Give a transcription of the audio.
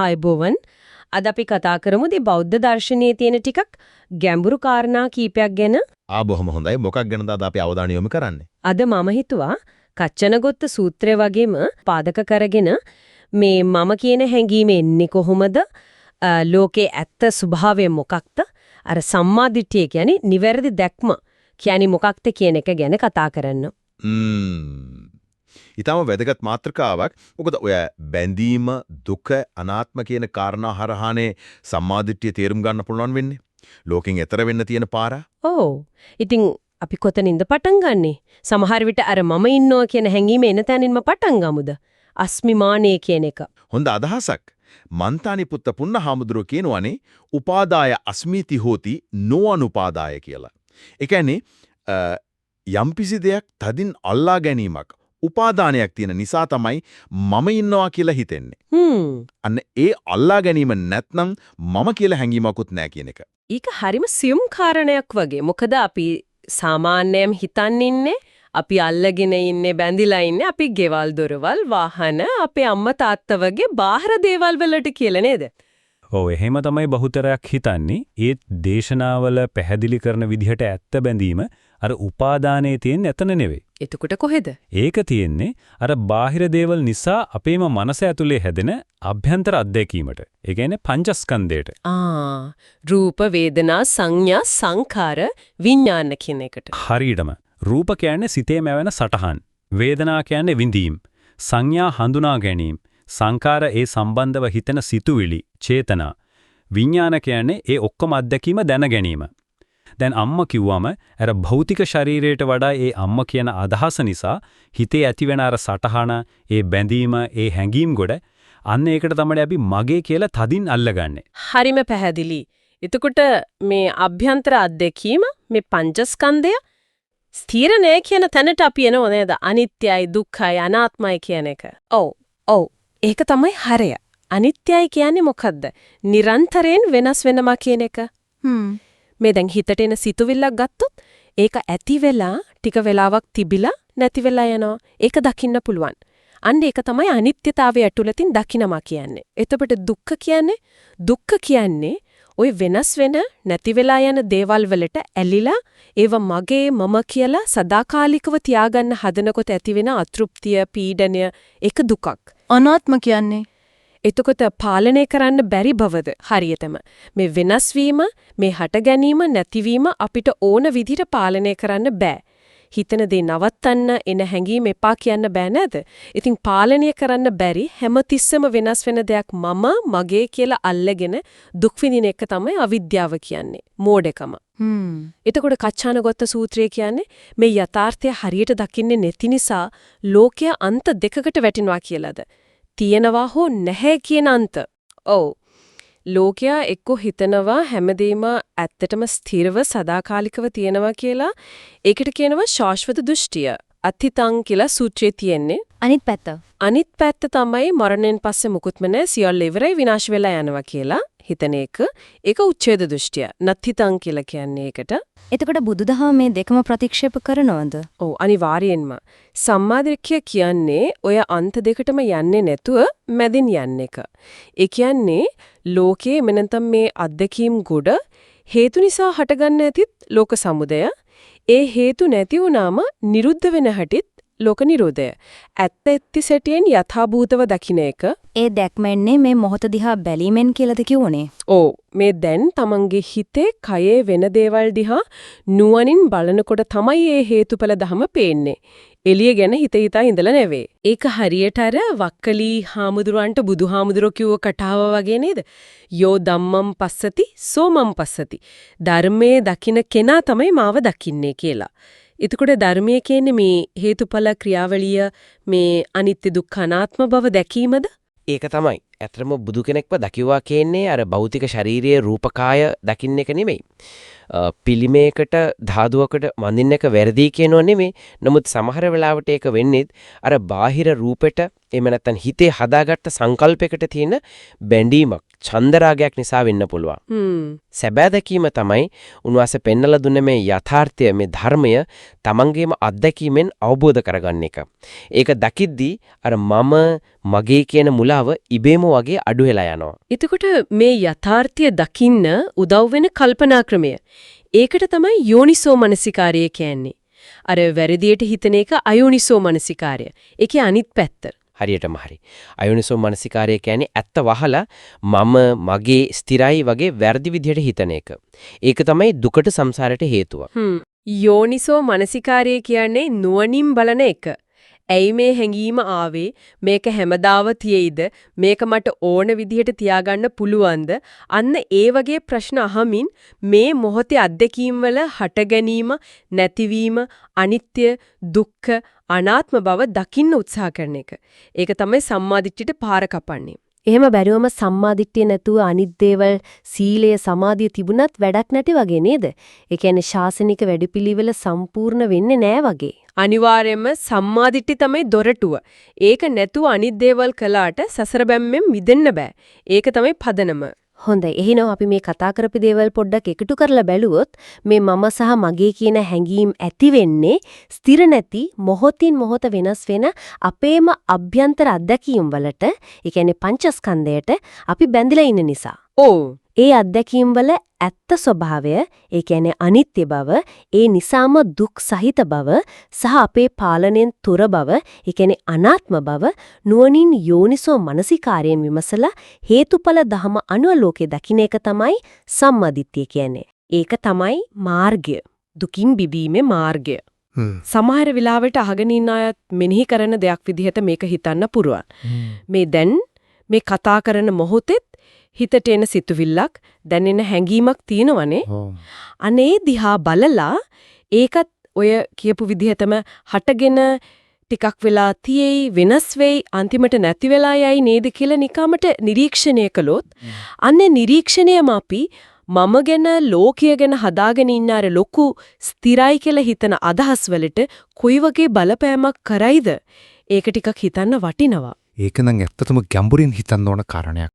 ආයුබෝවන්. අද අපි කතා කරමු දී බෞද්ධ දර්ශනයේ තියෙන ටිකක් ගැඹුරු කාරණා කීපයක් ගැන. බොහොම හොඳයි. මොකක් ගැනද අද අපි අවධානය යොමු කරන්නේ? අද මම හිතුවා කච්චනගොත්ත සූත්‍රය වගේම පාදක කරගෙන මේ මම කියන හැඟීම එන්නේ කොහොමද? ලෝකේ ඇත්ත ස්වභාවය මොකක්ද? අර සම්මාදිට්ඨිය කියන්නේ නිවැරදි දැක්ම කියන්නේ මොකක්ද කියන එක ගැන කතා කරන්න. ඊටම වැදගත් මාතෘකාවක්. මොකද ඔය බැඳීම, දුක, අනාත්ම කියන කාරණා හරහානේ සම්මාදිට්ඨිය තේරුම් ගන්න පුළුවන් වෙන්නේ. ලෝකෙන් එතර වෙන්න තියෙන පාර. ඔව්. ඉතින් අපි කොතනින්ද පටන් ගන්නෙ? සමහර විට අර මම ඉන්නවා කියන හැඟීම එන තැනින්ම පටන් ගමුද? අස්මිමානය කියන එක. හොඳ අදහසක්. මන්තානි පුත්ත පුන්නහාමුදුරුවෝ කියනවානේ උපාදාය අස්මීති හෝති නොඅනුපාදාය කියලා. ඒ කියන්නේ යම්පිසි දෙයක් තදින් අල්ලා ගැනීමක් උපාදානයක් තියෙන නිසා තමයි මම ඉන්නවා කියලා හිතෙන්නේ. අන්න ඒ අල්ලා ගැනීම නැත්නම් මම කියලා හැඟීමකුත් නැහැ කියන එක. ඒක හරිම සියුම් කාරණයක් වගේ. මොකද අපි සාමාන්‍යයෙන් හිතන්නේ අපි අල්ලගෙන ඉන්නේ බැඳිලා ඉන්නේ අපි ගෙවල් දොරවල් වාහන අපේ අම්මා තාත්තා වගේ බාහිර දේවල් වලට කියලා නේද? ඔව් එහෙම තමයි බහුතරයක් හිතන්නේ. ඒත් දේශනාවල පැහැදිලි කරන විදිහට ඇත්ත බැඳීම අර උපාදානයේ තියෙන එතන නෙවෙයි. එතකොට කොහෙද? ඒක තියෙන්නේ අර බාහිර දේවල් නිසා අපේම මනස ඇතුලේ හැදෙන අභ්‍යන්තර අත්දැකීමට. ඒ කියන්නේ පංචස්කන්ධයට. රූප වේදනා සංඥා සංඛාර විඥාන කියන එකට. හරියටම. රූප කියන්නේ සිතේ මැවෙන සටහන්. වේදනා කියන්නේ විඳීම්. සංඥා හඳුනා ගැනීම. සංඛාර ඒ සම්බන්ධව හිතෙන සිතුවිලි, චේතනා. විඥාන කියන්නේ ඒ ඔක්කොම අත්දැකීම දැන ගැනීම. දැන් අම්මා කිව්වම අර භෞතික ශරීරයට වඩා ඒ අම්මා කියන අදහස නිසා හිතේ ඇතිවෙන අර සටහන, ඒ බැඳීම, ඒ හැඟීම් ගොඩ අන්න ඒකට තමයි අපි මගේ කියලා තදින් අල්ලගන්නේ. හරිම පැහැදිලි. එතකොට මේ අභ්‍යන්තර අත්දැකීම මේ පංචස්කන්ධය ස්ථිර නෑ කියන තැනට අපි එනව නේද? අනිත්‍යයි, දුක්ඛයි, අනාත්මයි කියන එක. ඔව්. ඒක තමයි හරය. අනිත්‍යයි කියන්නේ මොකද්ද? නිරන්තරයෙන් වෙනස් වෙනවා කියන එක. මේ දැන් හිතට එන සිතුවිල්ලක් ගත්තොත් ඒක ඇති වෙලා ටික වෙලාවක් තිබිලා නැති වෙලා යනවා. ඒක දකින්න පුළුවන්. අන්න ඒක තමයි අනිත්‍යතාවය ඇතුළතින් දකින්නවා කියන්නේ. එතකොට දුක්ඛ කියන්නේ ওই වෙනස් වෙන නැති වෙලා යන දේවල් වලට ඇලිලා ඒව මගේ මම කියලා සදාකාලිකව තියාගන්න හදනකොට ඇතිවෙන අතෘප්තිය, පීඩනය ඒක දුකක්. අනාත්ම කියන්නේ එතකොට පාලනය කරන්න බැරි බවද හරියටම මේ වෙනස් වීම, මේ හට ගැනීම, නැතිවීම අපිට ඕන විදිහට පාලනය කරන්න බෑ. හිතන දේ නවත්තන්න එන හැඟීම එපා කියන්න බෑ නේද? ඉතින් පාලනය කරන්න බැරි හැමතිස්සෙම වෙනස් වෙන දෙයක් මගේ කියලා අල්ලගෙන දුක් විඳින එක තමයි අවිද්‍යාව කියන්නේ. මෝඩකම. එතකොට කච්චානගොත්ත සූත්‍රය කියන්නේ මේ යථාර්ථය හරියට දකින්නේ නැති නිසා ලෝකය අන්ත දෙකකට වැටෙනවා කියලාද? තියෙනවා හෝ නැහැ කියන අන්ත. ඔව්. ලෝකයා එක්ක හිතනවා හැමදේම ඇත්තටම ස්ථිරව සදාකාලිකව තියෙනවා කියලා. ඒකට කියනවා ශාශ්වත දෘෂ්ටිය. අත්ථිතං කියලා සූත්‍රයේ තියෙන්නේ. අනිත් පැත්ත තමයි මරණයෙන් පස්සේ මුකුත්ම නැහැ සියල්ල ඉවරයි විනාශ වෙලා යනවා කියලා හිතන එක. ඒක උච්ඡේද දෘෂ්ටිය. නත්ථිතං කියලා කියන්නේ ඒකට. එතකොට බුදුදහම මේ දෙකම ප්‍රතික්ෂේප කරනවද? ඔව් අනිවාර්යෙන්ම. සම්මාදිට්ඨිය කියන්නේ ඔය අන්ත දෙකටම යන්නේ නැතුව මැදින් යන්න එක. ඒ කියන්නේ ලෝකයේ මෙනතම් මේ අත්දැකීම් ගොඩ හේතු නිසා හටගන්න ඇතිත් ලෝක සමුදය. ඒ හේතු නැති වුනාම නිරුද්ධ වෙන හැටිත් ලෝක නිරෝධය. ඇත්ත ඇත්ති සැටියෙන් යථාභූතව දකින්න එක. ඒ දැක්මන්නේ මේ මොහොත දිහා බැලීමෙන් කියලාද කියෝනේ. ඔව් මේ දැන් තමන්ගේ හිතේ කයේ වෙන දේවල් දිහා නුවණින් බලනකොට තමයි මේ හේතුඵල ධම පේන්නේ. එළිය ගැන හිතා ඉඳලා නෙවෙයි. ඒක හරියට අර වක්කලි හාමුදුරුවන්ට බුදුහාමුදුරුවෝ කිව්ව කතාව වගේ නේද? යෝ ධම්මං පස්සති සෝමං පස්සති. ධර්මයේ දකින්න කෙනා තමයි මාව දකින්නේ කියලා. එතකොට ධර්මයේ කියන්නේ මේ හේතුඵල ක්‍රියාවලිය මේ අනිත්‍ය දුක්ඛ අනාත්ම බව දැකීමද? ඒක තමයි. ඇත්තම බුදු කෙනෙක්ව දකිවා කියන්නේ අර භෞතික ශාරීරියේ රූපකාය දකින්න එක නෙමෙයි. පිළිමයකට ධාතුවකට වඳින්න එක වැරදි කියනෝ නෙමෙයි. නමුත් සමහර වෙලාවට ඒක වෙන්නේ අර බාහිර රූපෙට එහෙම නැත්නම් හිතේ හදාගත්ත සංකල්පයකට තියෙන බැඳීමක්, චන්දරාගයක් නිසා වෙන්න පුළුවන්. සැබෑ දැකීම තමයි උන්වහන්සේ පෙන්නලා දුන්නේ මේ යථාර්ථය මේ ධර්මය තමන්ගේම අත්දැකීමෙන් අවබෝධ කරගන්න එක. ඒක දකිද්දී අර මම මගේ කියන මුලාව ඉබේම වගේ අඩු වෙලා යනවා. එතකොට මේ යථාර්ථය දකින්න උදව් වෙන කල්පනා ක්‍රමය. ඒකට තමයි යෝනිසෝ මනසිකාරය කියන්නේ. අර වැරදියට හිතන එක අයෝනිසෝ මනසිකාරය. ඒකේ අනිත් පැත්ත. හරියටම හරි. අයෝනිසෝ මනසිකාරය කියන්නේ ඇත්ත වහලා මම මගේ ස්ථිරයි වගේ වැරදි විදිහට හිතන එක. ඒක තමයි දුකට සංසාරයට හේතුව. යෝනිසෝ මනසිකාරය කියන්නේ නුවණින් බලන එක. ඇයි මේ හැඟීම ආවේ? මේක හැමදාම තියෙයිද? මේක මට ඕන විදිහට තියාගන්න පුළුවන්ද? අන්න ඒ වගේ ප්‍රශ්න අහමින් මේ මොහොතේ අත්දැකීම් වල හට ගැනීම, නැතිවීම, අනිත්‍ය, දුක්ඛ, අනාත්ම බව දකින්න උත්සාහ කරන එක. ඒක තමයි සම්මාදිට්ඨියට පාර කපන්නේ. එහෙම බැරිවම සම්මාදිට්ඨිය නැතුව අනිත් දේවල් සීලය සමාධිය තිබුණත් වැඩක් නැති වගේ නේද? ඒ කියන්නේ ශාසනික වැඩපිළිවෙල සම්පූර්ණ වෙන්නේ නෑ වගේ. අනිවාර්යයෙන්ම සම්මාදිට්ඨි තමයි දොරටුව. ඒක නැතුව අනිත් දේවල් කළාට සසර බැම්මෙන් මිදෙන්න බෑ. ඒක තමයි පදනම. හොඳයි. එහෙනම් අපි මේ කතා කරපු දේවල් පොඩ්ඩක් එකතු කරලා බැලුවොත් මේ මම සහ මගේ කියන හැඟීම් ඇති වෙන්නේ ස්ථිර නැති මොහොතින් මොහොත වෙනස් වෙන අපේම අභ්‍යන්තර අත්දැකීම් වලට, ඒ කියන්නේ පංචස්කන්ධයට අපි බැඳිලා ඉන්න නිසා. ඕ ඒ අත්දැකීම් වල ඇත්ත ස්වභාවය, ඒ කියන්නේ අනිත්‍ය බව, ඒ නිසාම දුක් සහිත බව සහ අපේ පාලනයෙන් තොර බව, ඒ කියන්නේ අනාත්ම බව නුවණින් යෝනිසෝ මනසිකාරයෙන් විමසලා හේතුඵල ධම අනුව ලෝකේ දකින්න එක තමයි සම්මාදිට්ඨිය කියන්නේ. ඒක තමයි මාර්ගය. දුකින් බිබීමේ මාර්ගය. සමහර වෙලාවට අහගෙන ඉන්න අයත් මෙනෙහි කරන දෙයක් විදිහට මේක හිතන්න පුරුවන්. මේ දැන් මේ කතා කරන මොහොතෙත් හිතට එන සිතුවිල්ලක් දැනෙන හැඟීමක් තියෙනවනේ. අනේ දිහා බලලා ඒකත් ඔය කියපු විදිහටම හටගෙන ටිකක් වෙලා තියෙයි වෙනස් වෙයි අන්තිමට නැති වෙලා යයි නේද කියලා නිකමට නිරීක්ෂණය කළොත් අන්නේ නිරීක්ෂණයම අපි මම ගැන ලෝකය ගැන හදාගෙන ඉන්න අර ලොකු ස්ථිරයි කියලා හිතන අදහස් වලට කොයි වගේ බලපෑමක් කරයිද ඒක ටිකක් හිතන්න වටිනවා. ඒක නම් ඇත්තටම ගැඹුරින් හිතන්න ඕන කාරණයක්.